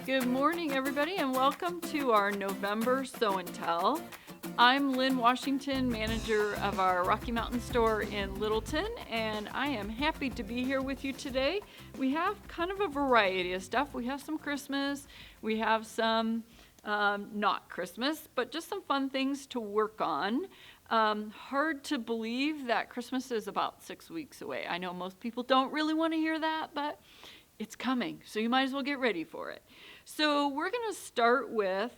Good morning, everybody, and welcome to our November Sew and Tell. I'm Lynn Washington, manager of our Rocky Mountain store in Littleton, and I am happy to be here with you today. We have kind of a variety of stuff. We have some Christmas, we have some not Christmas, but just some fun things to work on. Hard to believe that Christmas is about 6 weeks away. I know most people don't really want to hear that, but it's coming, so you might as well get ready for it. So we're going to start with,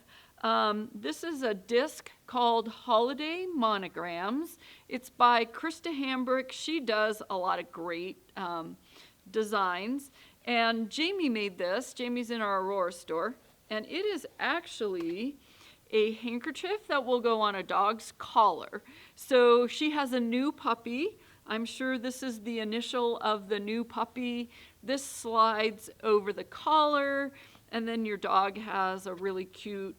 this is a disc called Holiday Monograms. It's by Krista Hambrick. She does a lot of great designs. And Jamie made this. Jamie's in our Aurora store. And it is actually a handkerchief that will go on a dog's collar. So she has a new puppy. I'm sure this is the initial of the new puppy. This slides over the collar, and then your dog has a really cute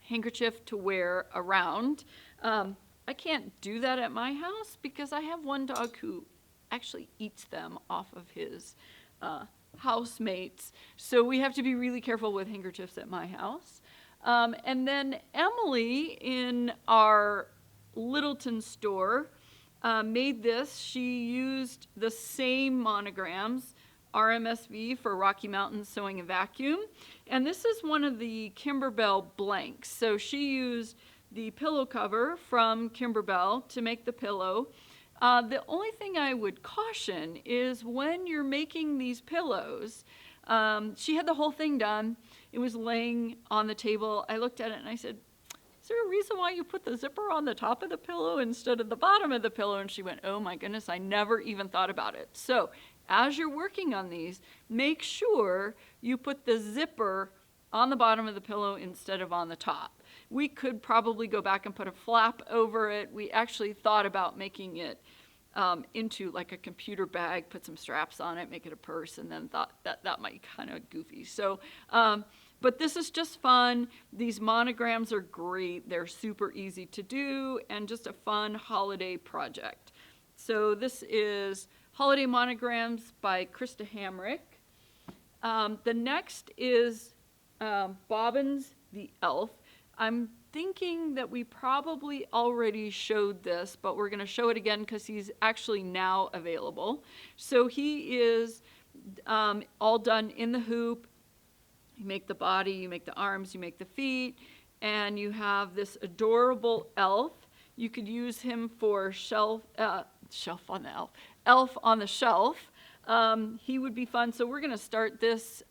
handkerchief to wear around. I can't do that at my house because I have one dog who actually eats them off of his housemates. So we have to be really careful with handkerchiefs at my house. And then Emily in our Littleton store made this. She used the same monograms, RMSV for Rocky Mountain Sewing and Vacuum. And this is one of the Kimberbell blanks. So she used the pillow cover from Kimberbell to make the pillow. The only thing I would caution is when you're making these pillows, she had the whole thing done. It was laying on the table. I looked at it and I said, is there a reason why you put the zipper on the top of the pillow instead of the bottom of the pillow? And she went, oh my goodness, I never even thought about it. So as you're working on these, make sure you put the zipper on the bottom of the pillow instead of on the top. We could probably go back and put a flap over it. We actually thought about making it into like a computer bag, put some straps on it, make it a purse, and then thought that might be kind of goofy. So, but this is just fun. These monograms are great. They're super easy to do and just a fun holiday project. So this is Holiday Monograms by Krista Hambrick. The next is Bobbins the Elf. I'm thinking that we probably already showed this, but we're going to show it again because he's actually now available. So he is all done in the hoop. You make the body, you make the arms, you make the feet, and you have this adorable elf. You could use him for elf on the shelf. He would be fun. So we're going to start this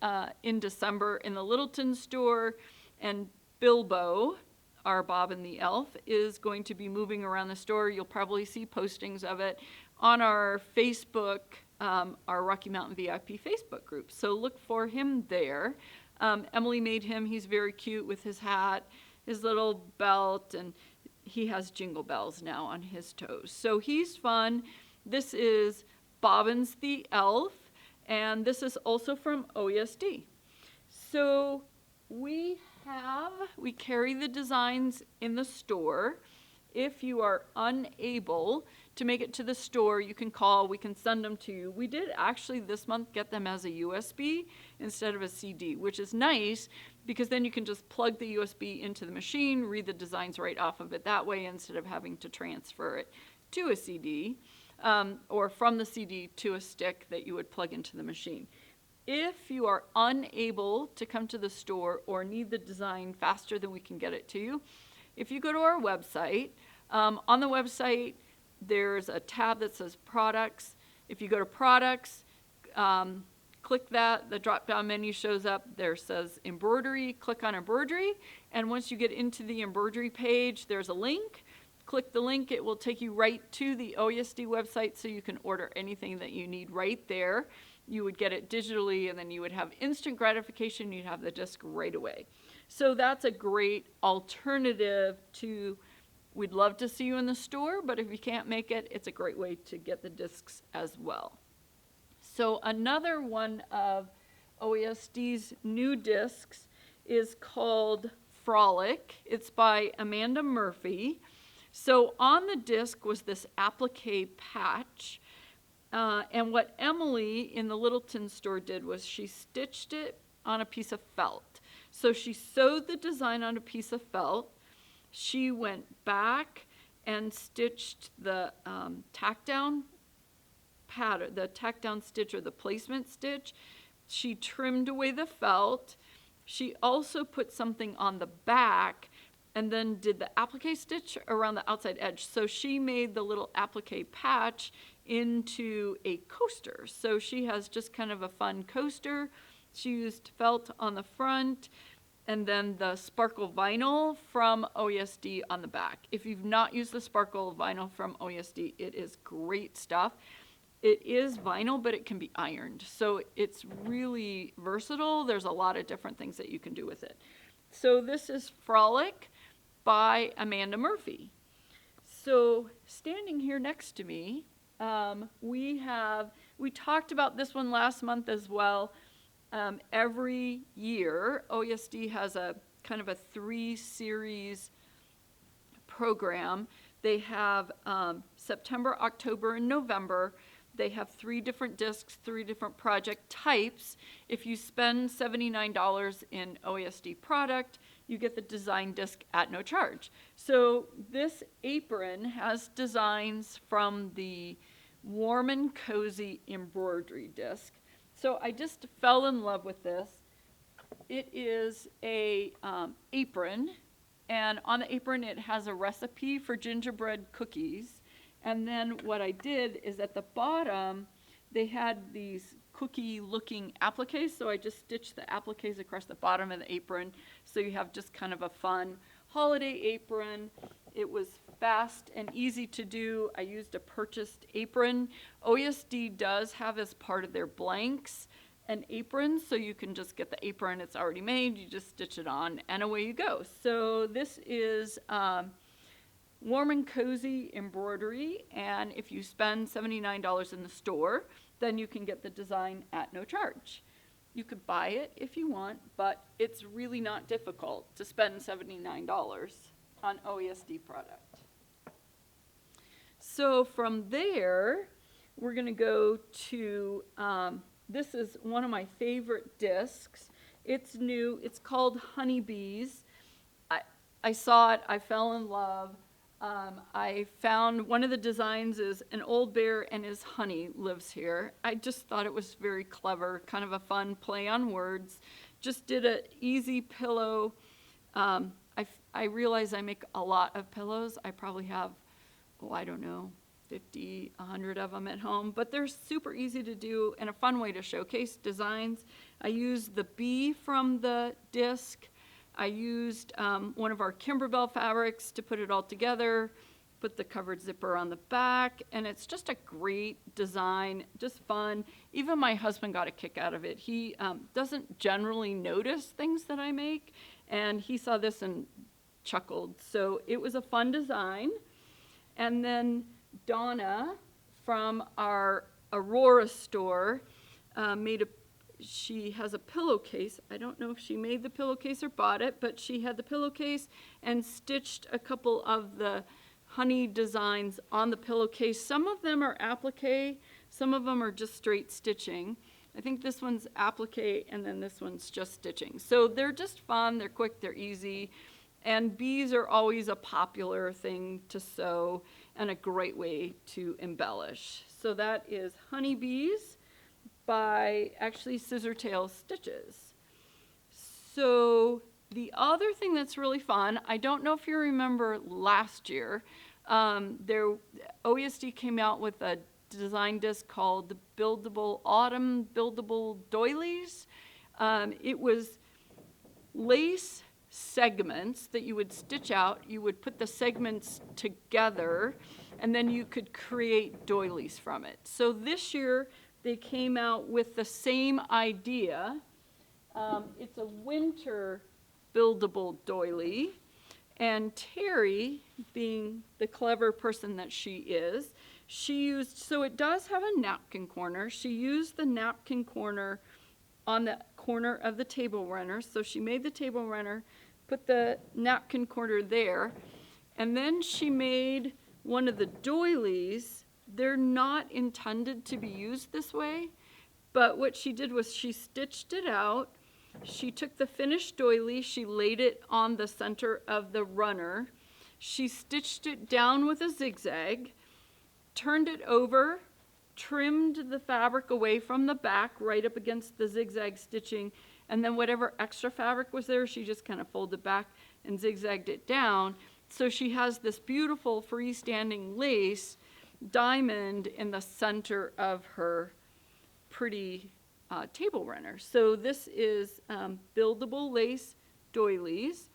in December in the Littleton store, and Bilbo, our Bobbin the Elf, is going to be moving around the store. You'll probably see postings of it on our Facebook, our Rocky Mountain VIP Facebook group. So look for him there. Emily made him. He's very cute with his hat, his little belt, and he has jingle bells now on his toes. So he's fun. This is Bobbins the Elf, and this is also from OESD. So we carry the designs in the store. If you are unable to make it to the store, you can call, we can send them to you. We did actually this month get them as a USB instead of a CD, which is nice because then you can just plug the USB into the machine, read the designs right off of it that way instead of having to transfer it to a CD or from the CD to a stick that you would plug into the machine. If you are unable to come to the store or need the design faster than we can get it to you, if you go to our website, on the website there's a tab that says products. If you go to products, click that, the drop-down menu shows up. There says embroidery, click on embroidery, and once you get into the embroidery page, there's a link. Click the link, it will take you right to the OESD website so you can order anything that you need right there. You would get it digitally, and then you would have instant gratification. You'd have the disc right away. So that's a great alternative to, we'd love to see you in the store, but if you can't make it, it's a great way to get the discs as well. So another one of OESD's new discs is called Frolic. It's by Amanda Murphy. So on the disc was this applique patch. And what Emily in the Littleton store did was she stitched it on a piece of felt. So she sewed the design on a piece of felt. She went back and stitched the tack down pattern, the tack down stitch or the placement stitch. She trimmed away the felt. She also put something on the back and then did the applique stitch around the outside edge. So she made the little applique patch into a coaster. So she has just kind of a fun coaster. She used felt on the front and then the sparkle vinyl from OESD on the back. If you've not used the sparkle vinyl from OESD, it is great stuff. It is vinyl, but it can be ironed. So it's really versatile. There's a lot of different things that you can do with it. So this is Frolic by Amanda Murphy. So standing here next to me, we talked about this one last month as well. Every year, OESD has a kind of a 3-series program. They have September, October, and November. They have 3 different discs, 3 different project types. If you spend $79 in OESD product, you get the design disc at no charge. So this apron has designs from the Warm and Cozy embroidery disc. So I just fell in love with this. It is a apron, and on the apron it has a recipe for gingerbread cookies. And then what I did is at the bottom, they had these cookie-looking appliques, so I just stitched the appliques across the bottom of the apron, so you have just kind of a fun holiday apron. It was fast and easy to do. I used a purchased apron. OESD does have as part of their blanks an apron, so you can just get the apron. It's already made. You just stitch it on, and away you go. So this is Warm and Cozy embroidery, and if you spend $79 in the store, then you can get the design at no charge. You could buy it if you want, but it's really not difficult to spend $79 on OESD product. So from there, we're going to go to, this is one of my favorite discs. It's new. It's called Honeybees. I saw it. I fell in love. I found one of the designs is an old bear and his honey lives here. I just thought it was very clever, kind of a fun play on words. Just did an easy pillow. I realize I make a lot of pillows. I probably have, I don't know, 50, 100 of them at home, but they're super easy to do and a fun way to showcase designs. I used the bee from the disc. I used one of our Kimberbell fabrics to put it all together, put the covered zipper on the back, and it's just a great design, just fun. Even my husband got a kick out of it. He doesn't generally notice things that I make, and he saw this and chuckled. So it was a fun design. And then Donna from our Aurora store she has a pillowcase. I don't know if she made the pillowcase or bought it, but she had the pillowcase and stitched a couple of the honey designs on the pillowcase. Some of them are applique, some of them are just straight stitching. I think this one's applique and then this one's just stitching. So they're just fun, they're quick, they're easy. And bees are always a popular thing to sew and a great way to embellish. So that is Honeybees by actually Scissortail Stitches. So the other thing that's really fun, I don't know if you remember last year, OESD came out with a design disc called the Buildable Autumn Buildable Doilies. It was lace segments that you would stitch out. You would put the segments together, and then you could create doilies from it. So this year, they came out with the same idea. It's a winter buildable doily, and Terry, being the clever person that she is, she used, so it does have a napkin corner. She used the napkin corner on the corner of the table runner. So she made the table runner, put the napkin corner there, and then she made one of the doilies. They're not intended to be used this way, but what she did was she stitched it out, She took the finished doily, she laid it on the center of the runner. She stitched it down with a zigzag, turned it over, trimmed the fabric away from the back right up against the zigzag stitching, and then whatever extra fabric was there, she just kind of folded back and zigzagged it down. So she has this beautiful freestanding lace diamond in the center of her pretty table runner. So this is buildable lace doilies.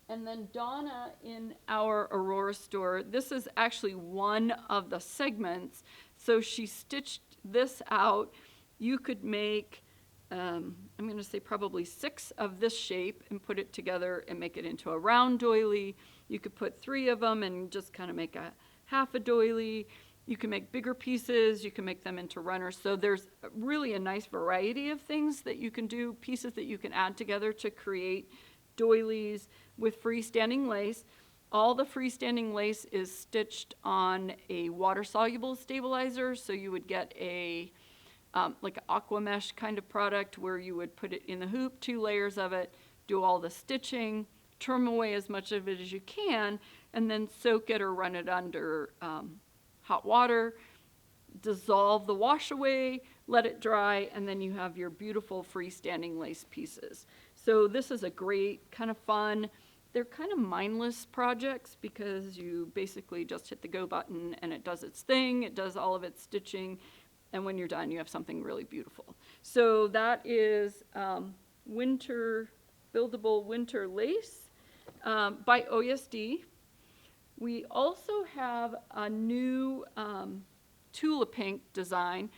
And then Donna in our Aurora store, this is actually one of the segments. So she stitched this out. You could make, I'm going to say probably 6 of this shape and put it together and make it into a round doily. You could put 3 of them and just kind of make a half a doily. You can make bigger pieces. You can make them into runners. So there's really a nice variety of things that you can do, pieces that you can add together to create doilies with freestanding lace. All the freestanding lace is stitched on a water-soluble stabilizer, so you would get a like an aqua mesh kind of product where you would put it in the hoop, 2 layers of it, do all the stitching, trim away as much of it as you can, and then soak it or run it under hot water, dissolve the wash away, let it dry, and then you have your beautiful freestanding lace pieces. So this is a great kind of fun, they're kind of mindless projects because you basically just hit the go button and it does its thing, it does all of its stitching, and when you're done you have something really beautiful. So that is Buildable Winter Lace by OSD. We also have a new Tula pink design.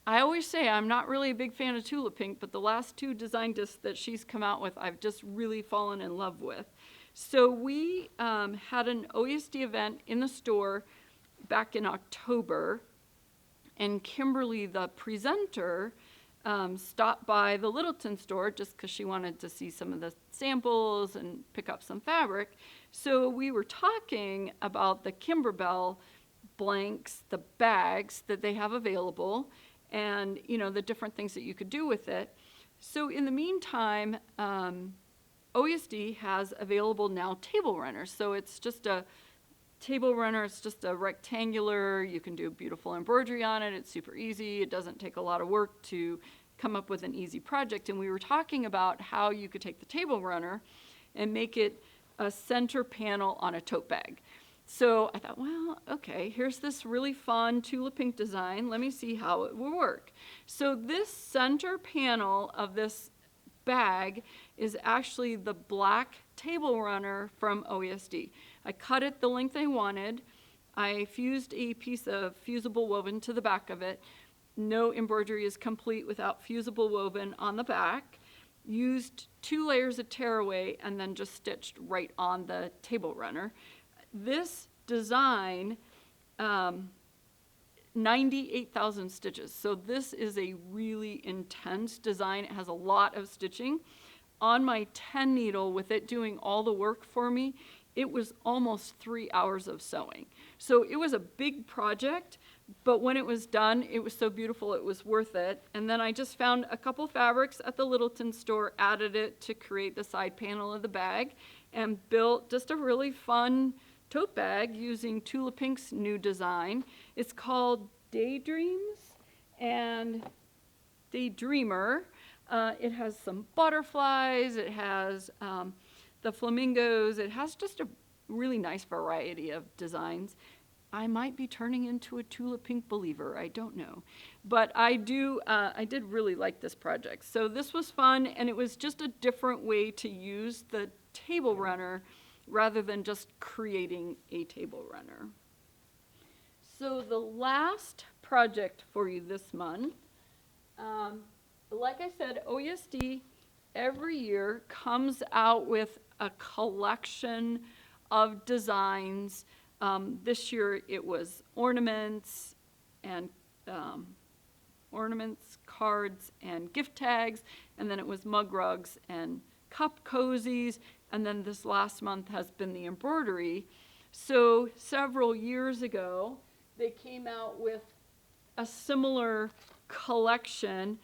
I always say I'm not really a big fan of Tula pink, but the last 2 design discs that she's come out with, I've just really fallen in love with. So we had an OSD event in the store back in October, and Kimberly, the presenter, stopped by the Littleton store just because she wanted to see some of the samples and pick up some fabric. So we were talking about the Kimberbell blanks, the bags that they have available, and you know the different things that you could do with it. So in the meantime, OSD has available now table runners. So it's just a table runner, it's just a rectangular, you can do beautiful embroidery on it, it's super easy, it doesn't take a lot of work to come up with an easy project. And we were talking about how you could take the table runner and make it a center panel on a tote bag. So I thought, well, okay, here's this really fun Tula pink design, let me see how it will work. So this center panel of this bag is actually the black table runner from OSD. I cut it the length I wanted. I fused a piece of fusible woven to the back of it. No embroidery is complete without fusible woven on the back. Used 2 layers of tearaway and then just stitched right on the table runner. This design, 98,000 stitches. So this is a really intense design. It has a lot of stitching. On my 10 needle, with it doing all the work for me, it was almost 3 hours of sewing. So it was a big project, but when it was done, it was so beautiful, it was worth it. And then I just found a couple fabrics at the Littleton store, added it to create the side panel of the bag, and built just a really fun tote bag using Tula Pink's new design. It's called Daydreams and Daydreamer. It has some butterflies, it has the flamingos, it has just a really nice variety of designs. I might be turning into a Tula Pink believer, I don't know. But I did really like this project. So this was fun, and it was just a different way to use the table runner rather than just creating a table runner. So the last project for you this month, like I said, OSD every year comes out with a collection of designs. This year it was ornaments, cards, and gift tags, and then it was mug rugs and cup cozies, and then this last month has been the embroidery. So several years ago, they came out with a similar collection,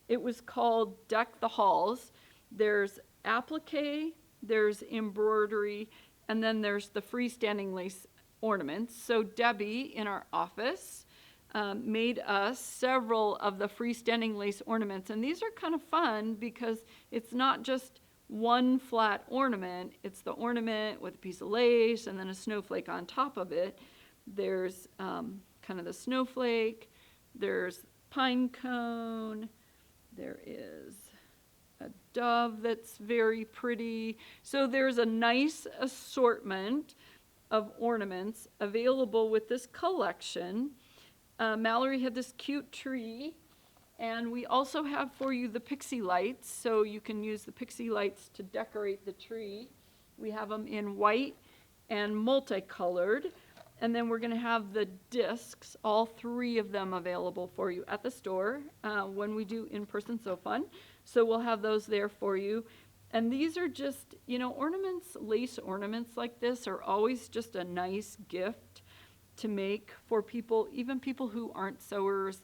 It was called Deck the Halls. There's applique, there's embroidery, and then there's the freestanding lace ornaments. So Debbie in our office made us several of the freestanding lace ornaments. And these are kind of fun because it's not just one flat ornament. It's the ornament with a piece of lace and then a snowflake on top of it. There's kind of the snowflake. There's pine cone. There is a dove that's very pretty. So there's a nice assortment of ornaments available with this collection. Mallory had this cute tree, and we also have for you the pixie lights, so you can use the pixie lights to decorate the tree. We have them in white and multicolored. And then we're going to have the discs, all 3 of them available for you at the store when we do in-person So Fun. So we'll have those there for you. And these are just, ornaments, lace ornaments like this are always just a nice gift to make for people, even people who aren't sewers.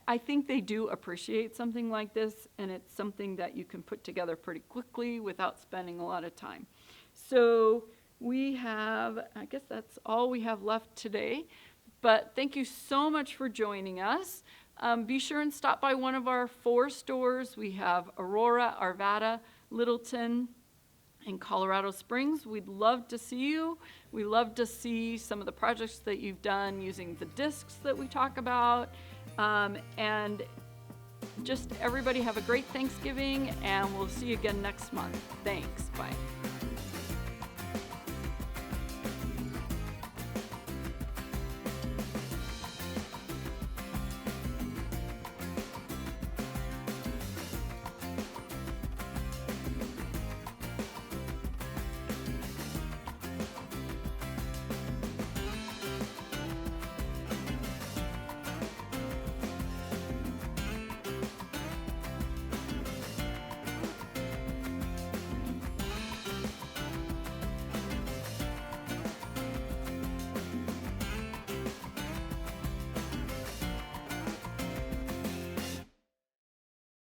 I think they do appreciate something like this, and it's something that you can put together pretty quickly without spending a lot of time. So we have, I guess that's all we have left today, but thank you so much for joining us. Be sure and stop by one of our 4 stores. We have Aurora, Arvada, Littleton, and Colorado Springs. We'd love to see you. We love to see some of the projects that you've done using the discs that we talk about. And just everybody have a great Thanksgiving, and we'll see you again next month. Thanks. Bye.